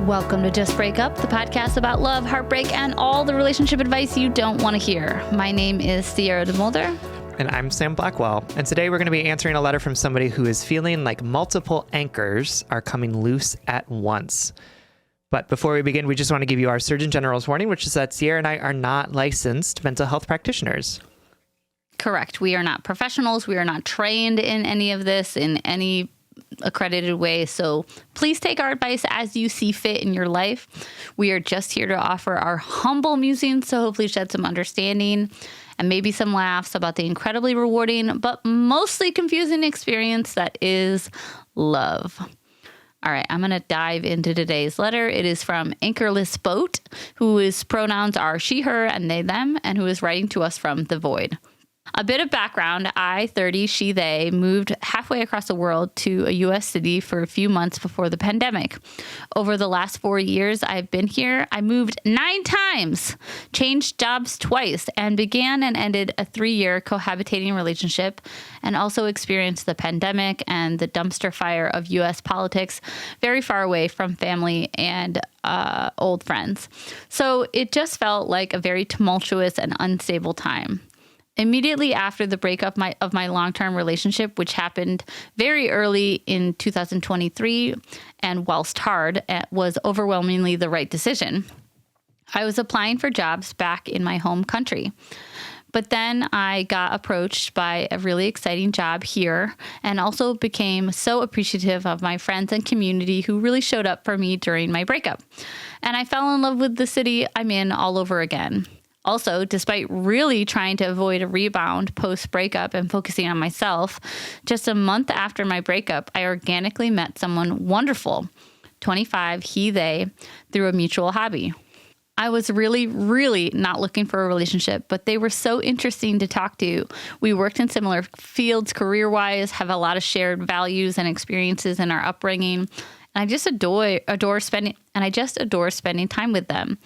Welcome to Just Break Up, the podcast about love, heartbreak, and all the relationship advice you don't want to hear. My name is Sierra DeMulder. And I'm Sam Blackwell. And today we're going to be answering a letter from somebody who is feeling like multiple anchors are coming loose at once. But before we begin, we just want to give you our Surgeon General's warning, which is that Sierra and I are not licensed mental health practitioners. Correct. We are not professionals. We are not trained in any of this in any accredited way. So please take our advice as you see fit in your life. We are just here to offer our humble musings to hopefully shed some understanding and maybe some laughs about the incredibly rewarding, but mostly confusing experience that is love. All right, I'm going to dive into today's letter. It is from Anchorless Boat, whose pronouns are she, her, and they, them, and who is writing to us from the void. A bit of background, I, 30, she, they, moved halfway across the world to a U.S. city for a few months before the pandemic. Over the last 4 years I've been here, I moved 9 times, changed jobs twice, and began and ended a 3-year cohabitating relationship, and also experienced the pandemic and the dumpster fire of U.S. politics very far away from family and old friends. So it just felt like a very tumultuous and unstable time. Immediately after the breakup of my long-term relationship, which happened very early in 2023, and whilst hard, was overwhelmingly the right decision, I was applying for jobs back in my home country. But then I got approached by a really exciting job here and also became so appreciative of my friends and community who really showed up for me during my breakup. And I fell in love with the city I'm in all over again. Also, despite really trying to avoid a rebound post-breakup and focusing on myself, just a month after my breakup, I organically met someone wonderful, 25, he, they, through a mutual hobby. I was really not looking for a relationship, but they were so interesting to talk to. We worked in similar fields career-wise, have a lot of shared values and experiences in our upbringing. And I just adore spending time with them.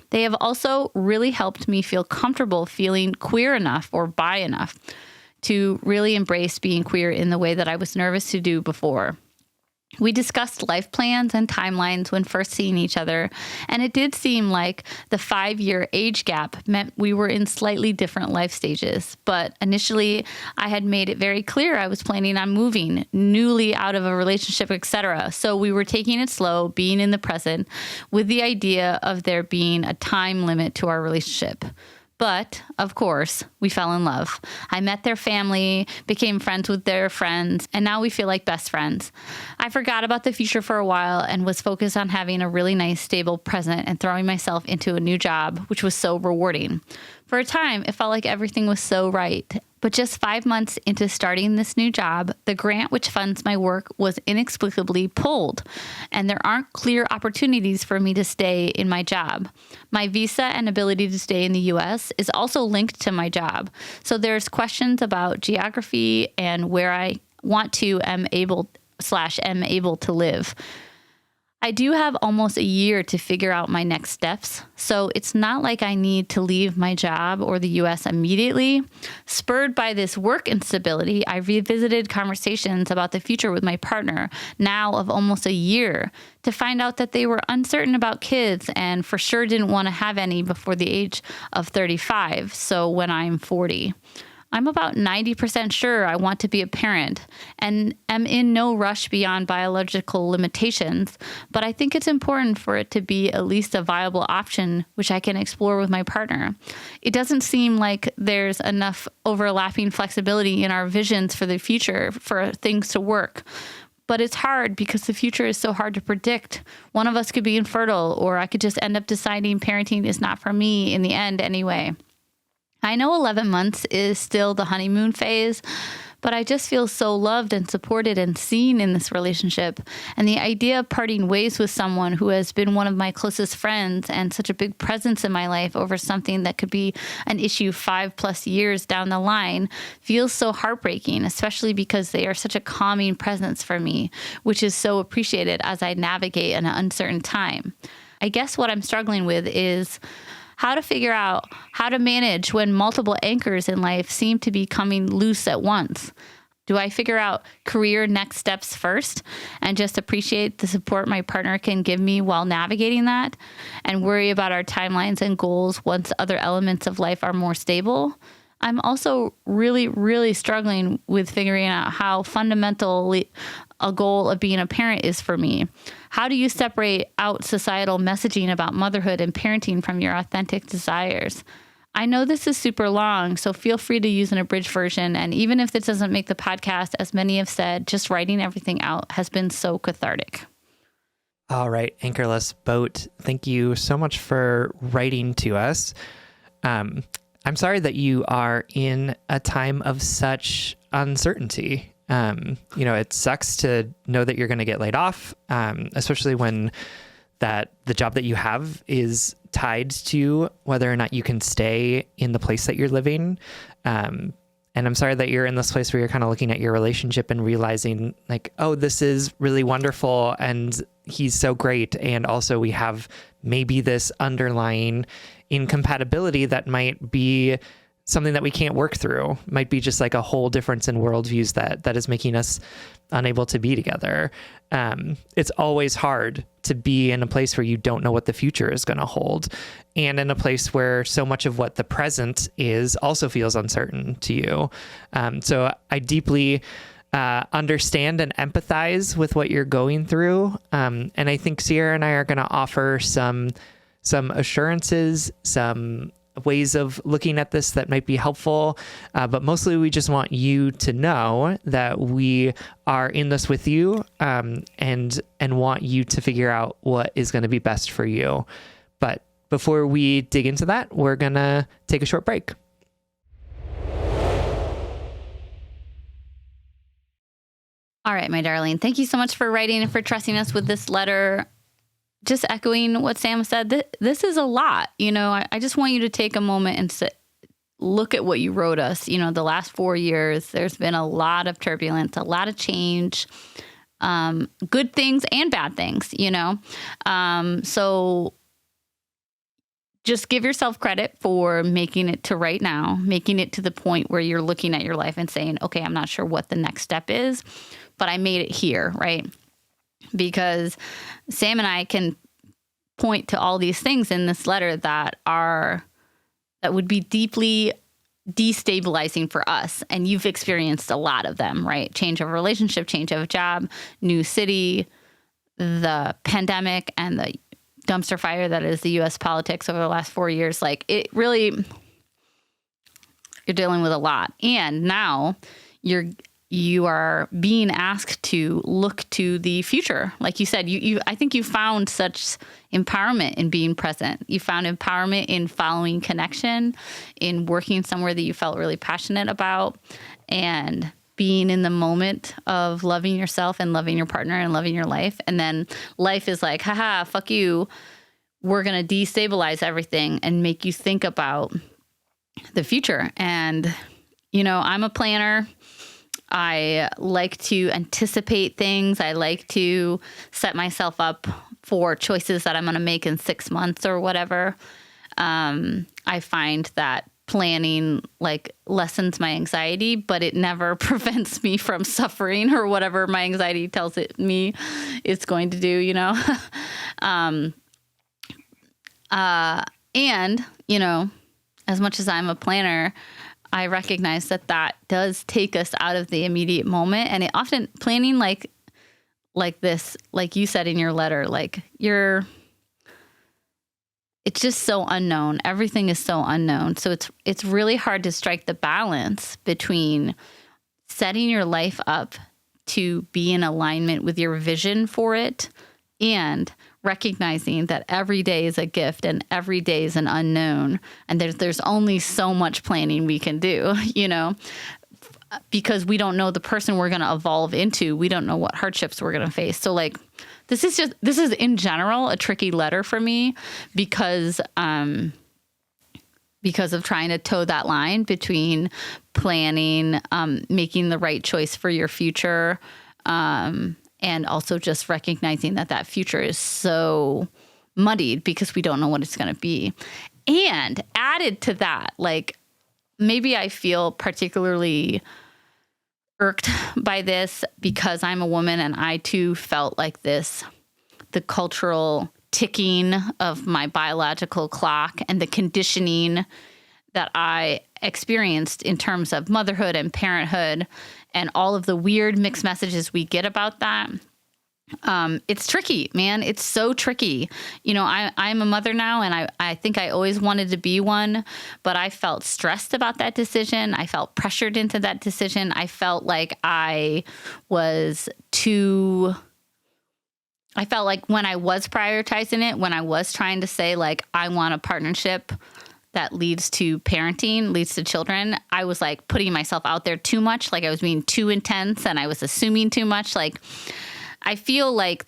They have also really helped me feel comfortable feeling queer enough or bi enough to really embrace being queer in the way that I was nervous to do before. We discussed life plans and timelines when first seeing each other, and it did seem like the 5-year age gap meant we were in slightly different life stages. But initially, I had made it very clear I was planning on moving, newly out of a relationship, etc. So we were taking it slow, being in the present, with the idea of there being a time limit to our relationship. But, of course, we fell in love. I met their family, became friends with their friends, and now we feel like best friends. I forgot about the future for a while and was focused on having a really nice, stable present and throwing myself into a new job, which was so rewarding. For a time, it felt like everything was so right. But just 5 months into starting this new job, the grant which funds my work was inexplicably pulled, and there aren't clear opportunities for me to stay in my job. My visa and ability to stay in the U.S. is also linked to my job, so there's questions about geography and where I want to am able to live. I do have almost a year to figure out my next steps, so it's not like I need to leave my job or the U.S. immediately. Spurred by this work instability, I revisited conversations about the future with my partner, now of almost a year, to find out that they were uncertain about kids and for sure didn't want to have any before the age of 35, so when I'm 40. I'm about 90% sure I want to be a parent and am in no rush beyond biological limitations, but I think it's important for it to be at least a viable option which I can explore with my partner. It doesn't seem like there's enough overlapping flexibility in our visions for the future for things to work. But it's hard because the future is so hard to predict. One of us could be infertile, or I could just end up deciding parenting is not for me in the end anyway. I know 11 months is still the honeymoon phase, but I just feel so loved and supported and seen in this relationship. And the idea of parting ways with someone who has been one of my closest friends and such a big presence in my life over something that could be an issue 5+ years down the line feels so heartbreaking, especially because they are such a calming presence for me, which is so appreciated as I navigate an uncertain time. I guess what I'm struggling with is how to figure out how to manage when multiple anchors in life seem to be coming loose at once. Do I figure out career next steps first and just appreciate the support my partner can give me while navigating that and worry about our timelines and goals once other elements of life are more stable? I'm also really, really struggling with figuring out how fundamentally a goal of being a parent is for me. How do you separate out societal messaging about motherhood and parenting from your authentic desires? I know this is super long, so feel free to use an abridged version. And even if this doesn't make the podcast, as many have said, just writing everything out has been so cathartic. All right, Anchorless Boat, thank you so much for writing to us. I'm sorry that you are in a time of such uncertainty. It sucks to know that you're going to get laid off, especially when the job that you have is tied to whether or not you can stay in the place that you're living. And I'm sorry that you're in this place where you're kind of looking at your relationship and realizing like, oh, this is really wonderful and he's so great. And also we have maybe this underlying incompatibility that might be something that we can't work through. Might be just like a whole difference in worldviews that is making us unable to be together. It's always hard to be in a place where you don't know what the future is going to hold, and in a place where so much of what the present is also feels uncertain to you. So I deeply understand and empathize with what you're going through. And I think Sierra and I are going to offer some assurances, some ways of looking at this that might be helpful. But mostly we just want you to know that we are in this with you, and want you to figure out what is going to be best for you. But before we dig into that, we're going to take a short break. All right, my darling. Thank you so much for writing and for trusting us with this letter. Just echoing what Sam said, this is a lot. I just want you to take a moment and look at what you wrote us. The last 4 years, there's been a lot of turbulence, a lot of change, good things and bad things, So just give yourself credit for making it to right now, making it to the point where you're looking at your life and saying, okay, I'm not sure what the next step is, but I made it here, right? Because Sam and I can point to all these things in this letter that would be deeply destabilizing for us. And you've experienced a lot of them, right? Change of relationship, change of job, new city, the pandemic, and the dumpster fire that is the U.S. politics over the last 4 years. Like, it really, you're dealing with a lot. And now you are being asked to look to the future. Like you said, I think you found such empowerment in being present. You found empowerment in following connection, in working somewhere that you felt really passionate about, and being in the moment of loving yourself and loving your partner and loving your life. And then life is like, haha, fuck you. We're going to destabilize everything and make you think about the future. And, I'm a planner. I like to anticipate things. I like to set myself up for choices that I'm going to make in 6 months or whatever. I find that planning lessens my anxiety, but it never prevents me from suffering or whatever my anxiety tells me it's going to do, and, as much as I'm a planner, I recognize that does take us out of the immediate moment. And it often planning like this, like you said in your letter, it's just so unknown. Everything is so unknown. So it's really hard to strike the balance between setting your life up to be in alignment with your vision for it and recognizing that every day is a gift and every day is an unknown. And there's only so much planning we can do, because we don't know the person we're going to evolve into. We don't know what hardships we're going to face. So this is in general a tricky letter for me because of trying to toe that line between planning, making the right choice for your future, and also just recognizing that future is so muddied because we don't know what it's going to be. And added to that, maybe I feel particularly irked by this because I'm a woman, and I too felt like this, the cultural ticking of my biological clock and the conditioning that I experienced in terms of motherhood and parenthood and all of the weird mixed messages we get about that. It's tricky, man. It's so tricky. I'm a mother now, and I think I always wanted to be one, but I felt stressed about that decision. I felt pressured into that decision. I felt like I felt like when I was prioritizing it, when I was trying to say, like, I want a partnership that leads to parenting, leads to children, I was like putting myself out there too much. Like I was being too intense and I was assuming too much. Like, I feel like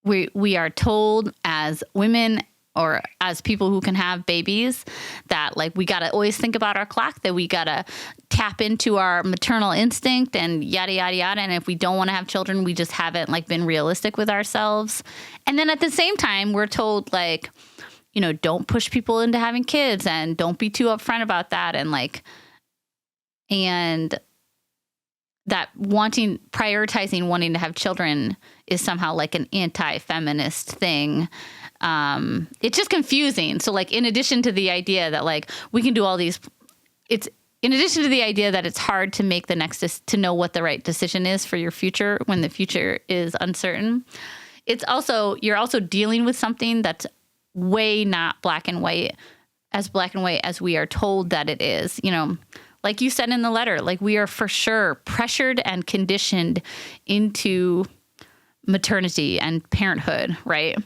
we are told as women or as people who can have babies that, like, we got to always think about our clock, that we got to tap into our maternal instinct and yada, yada, yada. And if we don't want to have children, we just haven't, like, been realistic with ourselves. And then at the same time, we're told, like, don't push people into having kids and don't be too upfront about that. And that prioritizing wanting to have children is somehow like an anti-feminist thing. It's just confusing. So, like, in addition to the idea that, like, we can do all these, in addition to the idea that it's hard to make to know what the right decision is for your future when the future is uncertain, you're also dealing with something that's way not black and white as we are told that it is. Like you said in the letter, like, we are for sure pressured and conditioned into maternity and parenthood, right?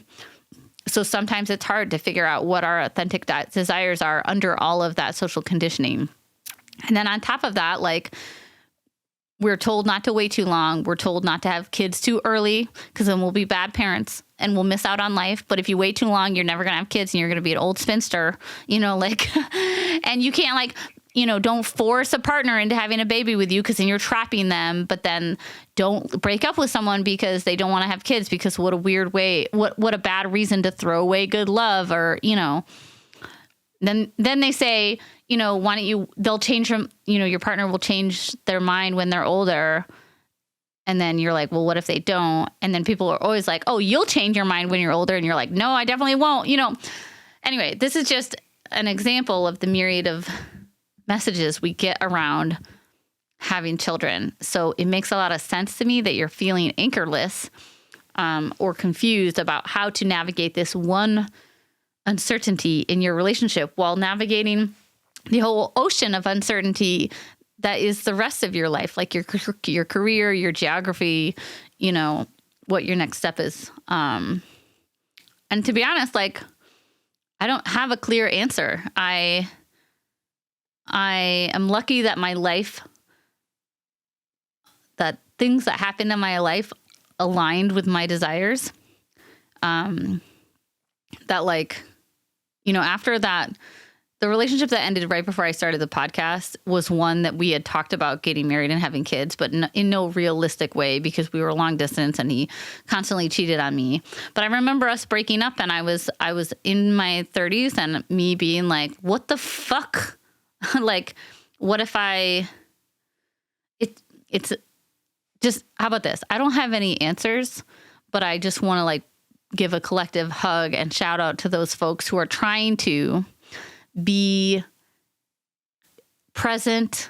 So sometimes it's hard to figure out what our authentic desires are under all of that social conditioning. And then on top of that, like, we're told not to wait too long. We're told not to have kids too early because then we'll be bad parents and we'll miss out on life. But if you wait too long, you're never going to have kids and you're going to be an old spinster, and you can't, like, don't force a partner into having a baby with you because then you're trapping them. But then don't break up with someone because they don't want to have kids, because what a weird way, what a bad reason to throw away good love. Or, then they say, why don't you, they'll change from, your partner will change their mind when they're older. And then you're like, well, what if they don't? And then people are always like, oh, you'll change your mind when you're older. And you're like, no, I definitely won't. Anyway, this is just an example of the myriad of messages we get around having children. So it makes a lot of sense to me that you're feeling anchorless or confused about how to navigate this one uncertainty in your relationship while navigating the whole ocean of uncertainty that is the rest of your life, like your career, your geography, what your next step is. And to be honest, like, I don't have a clear answer. I am lucky that my life, that things that happened in my life aligned with my desires. That, like, after that, the relationship that ended right before I started the podcast was one that we had talked about getting married and having kids, but in no realistic way because we were long distance and he constantly cheated on me. But I remember us breaking up, and I was in my 30s and me being like, what the fuck? Like, what if it's just, how about this? I don't have any answers, but I just want to, like, give a collective hug and shout out to those folks who are trying to be present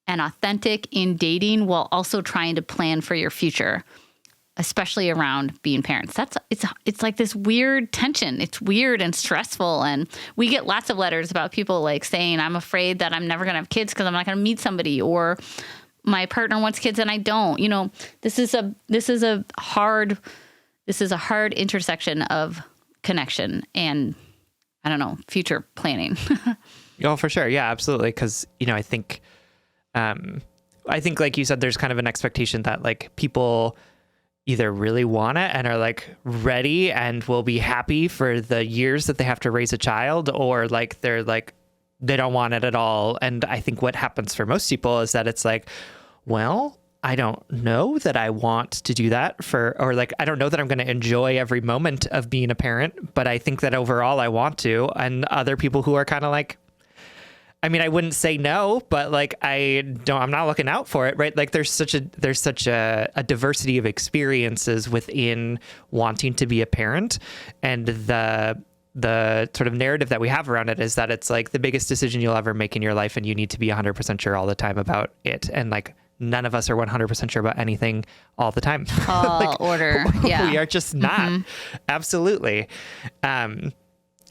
and authentic in dating while also trying to plan for your future, especially around being parents. It's like this weird tension. It's weird and stressful. And we get lots of letters about people, like, saying, I'm afraid that I'm never going to have kids because I'm not going to meet somebody, or my partner wants kids and I don't. This is a hard intersection of connection and, I don't know, future planning. Oh, for sure. Yeah, absolutely. Because, I think like you said, there's kind of an expectation that, like, people either really want it and are, like, ready and will be happy for the years that they have to raise a child, or, like, they're like, they don't want it at all. And I think what happens for most people is that it's like, well, I don't know that I want to do that or like, I don't know that I'm going to enjoy every moment of being a parent, but I think that overall I want to. And other people who are kind of like, I mean, I wouldn't say no, but like I'm not looking out for it, right? Like there's such a diversity of experiences within wanting to be a parent, and the sort of narrative that we have around it is that it's like the biggest decision you'll ever make in your life, and you need to be 100% sure all the time about it. And like none of us are 100% sure about anything all the time. Tall order. Yeah. We are just not. Absolutely.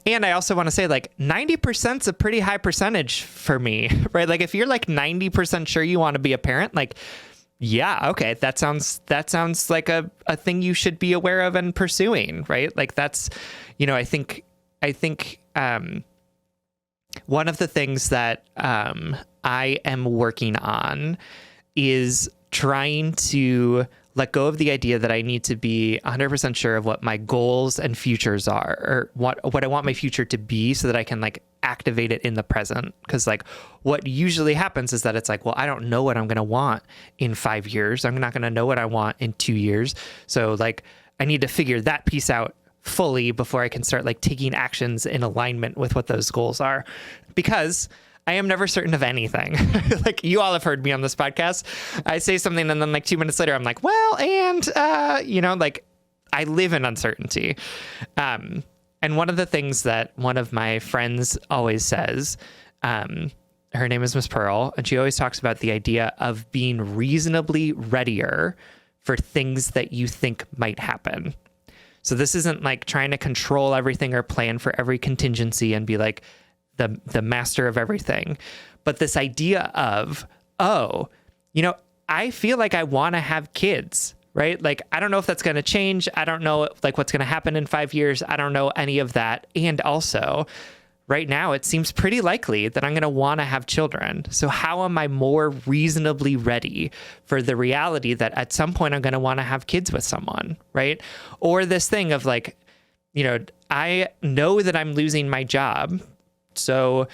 And I also want to say like 90% is a pretty high percentage for me, right? Like if you're like 90% sure you want to be a parent, like, yeah, okay. That sounds like a thing you should be aware of and pursuing, right? Like that's, I think one of the things that I am working on is trying to let go of the idea that I need to be 100% sure of what my goals and futures are, or what I want my future to be, so that I can like activate it in the present. Because like what usually happens is that it's like, well, I don't know what I'm going to want in 5 years. I'm not going to know what I want in 2 years. So like I need to figure that piece out fully before I can start like taking actions in alignment with what those goals are. Because I am never certain of anything. Like you all have heard me on this podcast. I say something and then like 2 minutes later, I'm like, well, and, like I live in uncertainty. And one of the things that one of my friends always says, her name is Miss Pearl, and she always talks about the idea of being reasonably readier for things that you think might happen. So this isn't like trying to control everything or plan for every contingency and be like, the master of everything. But this idea of, I feel like I want to have kids, right? Like, I don't know if that's going to change. I don't know like what's going to happen in 5 years. I don't know any of that. And also right now it seems pretty likely that I'm going to want to have children. So how am I more reasonably ready for the reality that at some point I'm going to want to have kids with someone, right? Or this thing of like, I know that I'm losing my job. So,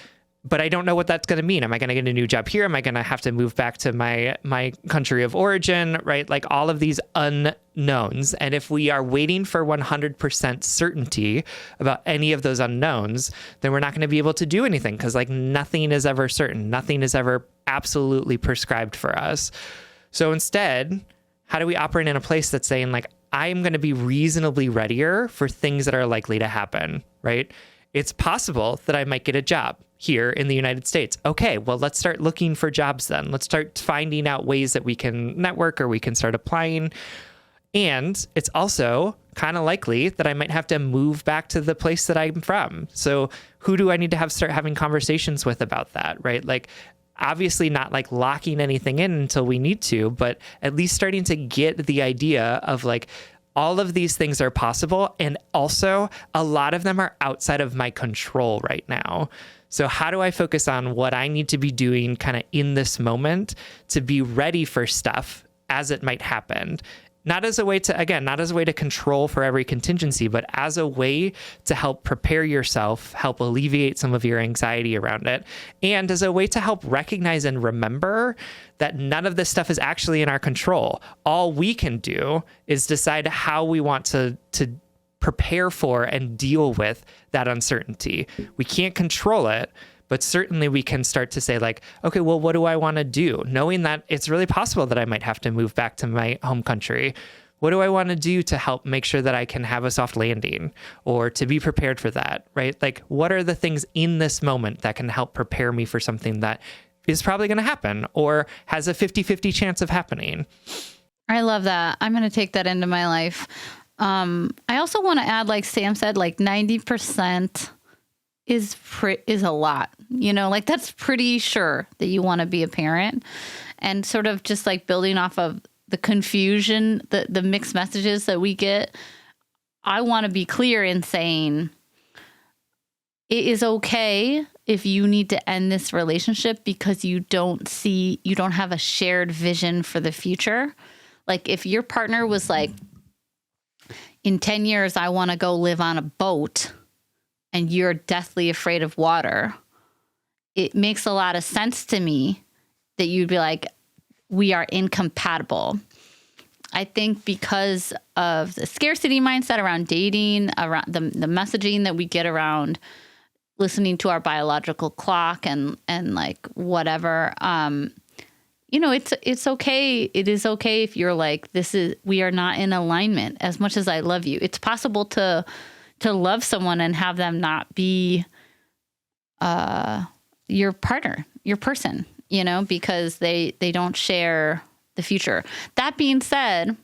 but I don't know what that's going to mean. Am I going to get a new job here? Am I going to have to move back to my country of origin, right? Like all of these unknowns. And if we are waiting for 100% certainty about any of those unknowns, then we're not going to be able to do anything, because like nothing is ever certain. Nothing is ever absolutely prescribed for us. So instead, how do we operate in a place that's saying like, I'm going to be reasonably readier for things that are likely to happen, right? It's possible that I might get a job here in the United States. Okay, well, let's start looking for jobs then. Let's start finding out ways that we can network or we can start applying. And it's also kind of likely that I might have to move back to the place that I'm from. So who do I need to start having conversations with about that, right? Like, obviously not like locking anything in until we need to, but at least starting to get the idea of like, all of these things are possible. And also a lot of them are outside of my control right now. So how do I focus on what I need to be doing kind of in this moment to be ready for stuff as it might happen? Not as a way to control for every contingency, but as a way to help prepare yourself, help alleviate some of your anxiety around it, and as a way to help recognize and remember that none of this stuff is actually in our control. All we can do is decide how we want to prepare for and deal with that uncertainty. We can't control it, but certainly we can start to say like, okay, well, what do I want to do? Knowing that it's really possible that I might have to move back to my home country. What do I want to do to help make sure that I can have a soft landing or to be prepared for that, right? Like, what are the things in this moment that can help prepare me for something that is probably going to happen or has a 50-50 chance of happening? I love that. I'm going to take that into my life. I also want to add, like Sam said, like 90% is a lot, like that's pretty sure that you want to be a parent, and sort of just like building off of the confusion, the mixed messages that we get. I want to be clear in saying it is okay if you need to end this relationship because you don't have a shared vision for the future. Like if your partner was like, in 10 years, I want to go live on a boat, and you're deathly afraid of water, it makes a lot of sense to me that you'd be like, we are incompatible. I think because of the scarcity mindset around dating, around the messaging that we get around listening to our biological clock and like whatever. It's okay. It is okay if you're like, we are not in alignment as much as I love you. It's possible to love someone and have them not be your partner, your person, because they don't share the future. That being said,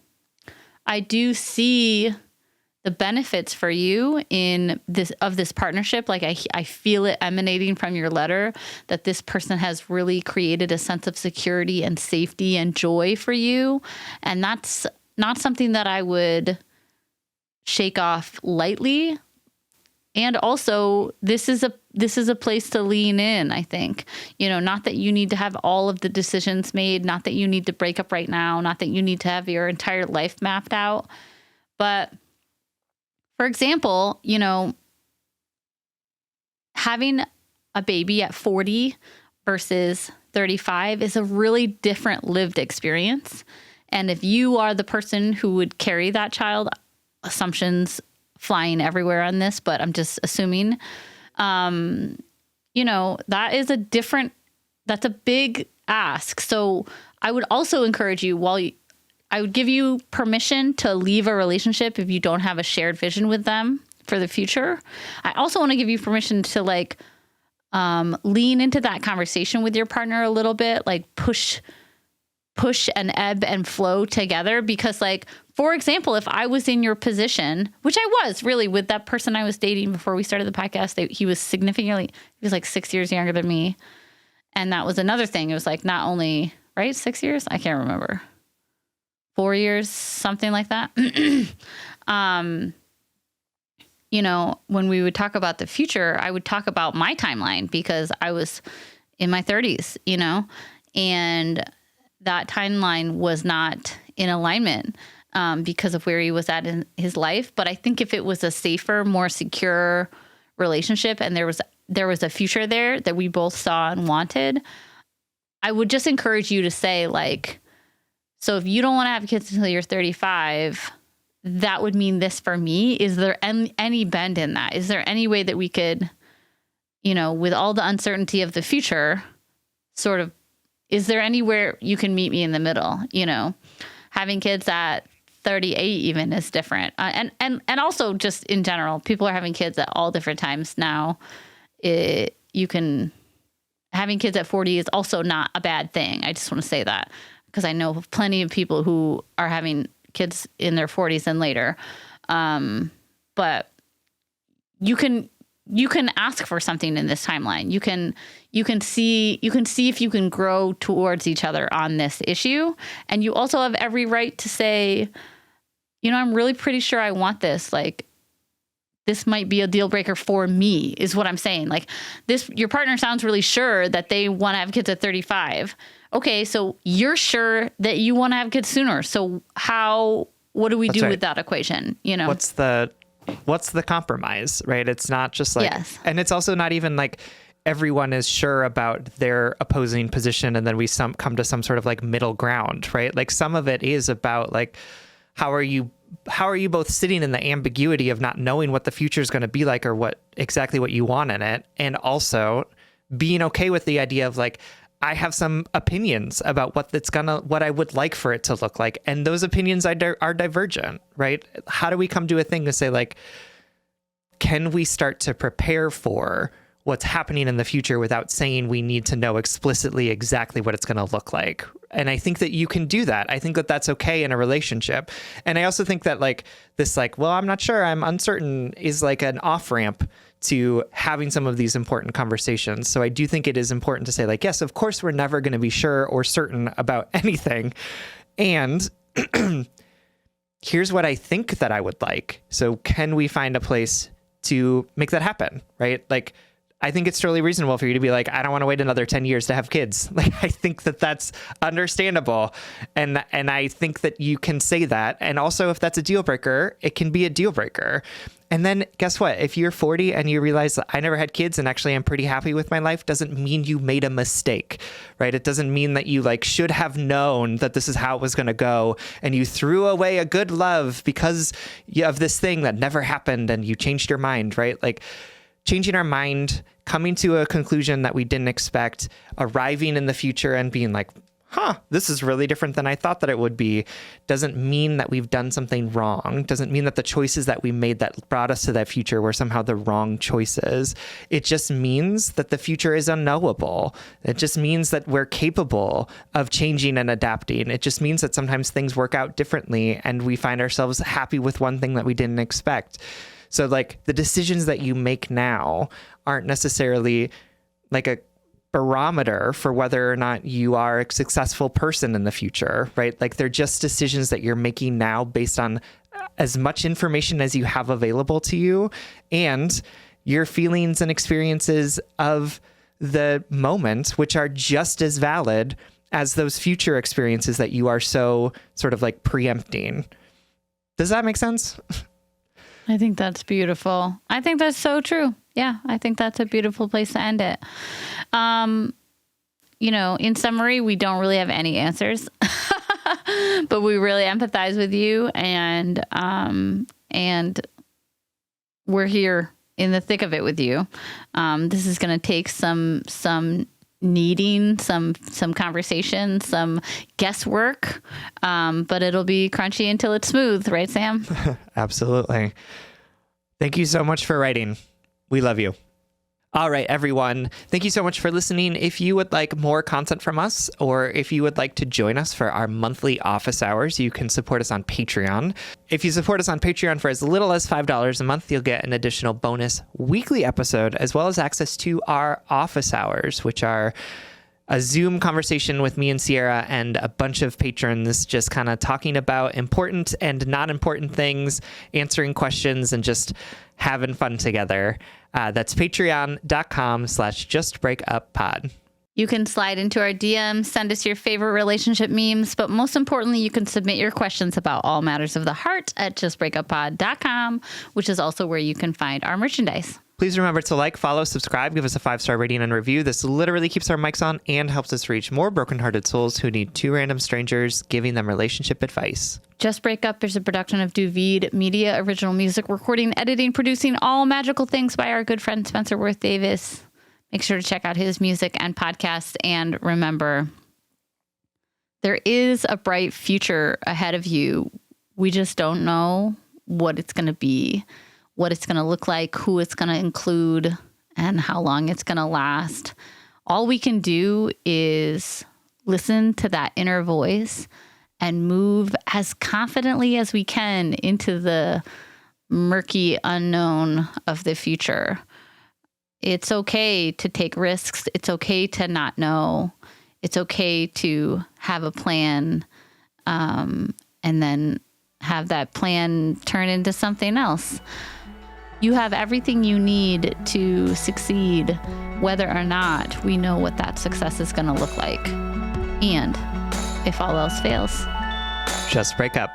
I do see the benefits for you in this partnership. Like I feel it emanating from your letter that this person has really created a sense of security and safety and joy for you. And that's not something that I would shake off lightly. And also this is a place to lean in, I think. Not that you need to have all of the decisions made, not that you need to break up right now, not that you need to have your entire life mapped out. But for example, having a baby at 40 versus 35 is a really different lived experience. And if you are the person who would carry that child, assumptions flying everywhere on this, but I'm just assuming, that's a big ask. So I would also encourage you, I would give you permission to leave a relationship if you don't have a shared vision with them for the future. I also want to give you permission to lean into that conversation with your partner a little bit, like push and ebb and flow together. Because for example, if I was in your position, which I was really with that person I was dating before we started the podcast, he was 6 years younger than me. And that was another thing. It was not only, right? 6 years? I can't remember. 4 years, something like that. When we would talk about the future, I would talk about my timeline because I was in my 30s, and that timeline was not in alignment because of where he was at in his life. But I think if it was a safer, more secure relationship and there was a future there that we both saw and wanted, I would just encourage you to say so if you don't want to have kids until you're 35, that would mean this for me. Is there any bend in that? Is there any way that we could, with all the uncertainty of the future, sort of, is there anywhere you can meet me in the middle? Having kids at 38 even is different. And also just in general, people are having kids at all different times now. Having kids at 40 is also not a bad thing. I just want to say that, because I know plenty of people who are having kids in their 40s and later. But you can ask for something in this timeline. You can see if you can grow towards each other on this issue. And you also have every right to say, I'm really pretty sure I want this. This might be a deal breaker for me, is what I'm saying. Your partner sounds really sure that they want to have kids at 35. Okay, so you're sure that you want to have kids sooner. So what do we do with that equation? What's the compromise, right? It's not just yes. And it's also not even everyone is sure about their opposing position. And then we come to some sort of middle ground, right? Some of it is about how are you both sitting in the ambiguity of not knowing what the future is going to be like or exactly what you want in it. And also being okay with the idea of I have some opinions about what I would like for it to look like. And those opinions are divergent, right? How do we come to a thing to say can we start to prepare for what's happening in the future without saying we need to know explicitly exactly what it's going to look like? And I think that you can do that. I think that that's okay in a relationship. And I also think that well, I'm not sure, I'm uncertain is an off-ramp to having some of these important conversations. So I do think it is important to say yes, of course, we're never going to be sure or certain about anything. And here's what I think that I would like. So can we find a place to make that happen? Right? I think it's totally reasonable for you to be I don't want to wait another 10 years to have kids. I think that that's understandable. And I think that you can say that. And also if that's a deal breaker, it can be a deal breaker. And then guess what? If you're 40 and you realize I never had kids and actually I'm pretty happy with my life, doesn't mean you made a mistake, right? It doesn't mean that you should have known that this is how it was going to go. And you threw away a good love because of this thing that never happened and you changed your mind, right? changing our mind, coming to a conclusion that we didn't expect, arriving in the future and being like, this is really different than I thought that it would be, doesn't mean that we've done something wrong. Doesn't mean that the choices that we made that brought us to that future were somehow the wrong choices. It just means that the future is unknowable. It just means that we're capable of changing and adapting. It just means that sometimes things work out differently and we find ourselves happy with one thing that we didn't expect. So like the decisions that you make now aren't necessarily like a barometer for whether or not you are a successful person in the future, right? Like they're just decisions that you're making now based on as much information as you have available to you and your feelings and experiences of the moment, which are just as valid as those future experiences that you are so sort of like preempting. Does that make sense? I think that's beautiful. I think that's so true. Yeah, I think that's a beautiful place to end it. In summary, we don't really have any answers, but we really empathize with you, and we're here in the thick of it with you. This is going to take some kneading, some conversation, some guesswork, but it'll be crunchy until it's smooth, right, Sam? Absolutely. Thank you so much for writing. We love you. All right, everyone. Thank you so much for listening. If you would like more content from us, or if you would like to join us for our monthly office hours, you can support us on Patreon. If you support us on Patreon for as little as $5 a month, you'll get an additional bonus weekly episode, as well as access to our office hours, which are a Zoom conversation with me and Sierra and a bunch of patrons just kind of talking about important and not important things, answering questions, and just having fun together. That's patreon.com/justbreakuppod. You can slide into our DMs, send us your favorite relationship memes, but most importantly, you can submit your questions about all matters of the heart at justbreakuppod.com, which is also where you can find our merchandise. Please remember to like, follow, subscribe, give us a 5-star rating and review. This literally keeps our mics on and helps us reach more brokenhearted souls who need two random strangers giving them relationship advice. Just Break Up is a production of Duvid Media, original music, recording, editing, producing, all magical things by our good friend Spencer Worth Davis. Make sure to check out his music and podcast. And remember, there is a bright future ahead of you. We just don't know what it's going to be, what it's going to look like, who it's going to include, and how long it's going to last. All we can do is listen to that inner voice and move as confidently as we can into the murky unknown of the future. It's okay to take risks. It's okay to not know. It's okay to have a plan, and then have that plan turn into something else. You have everything you need to succeed, whether or not we know what that success is going to look like. And if all else fails, just break up.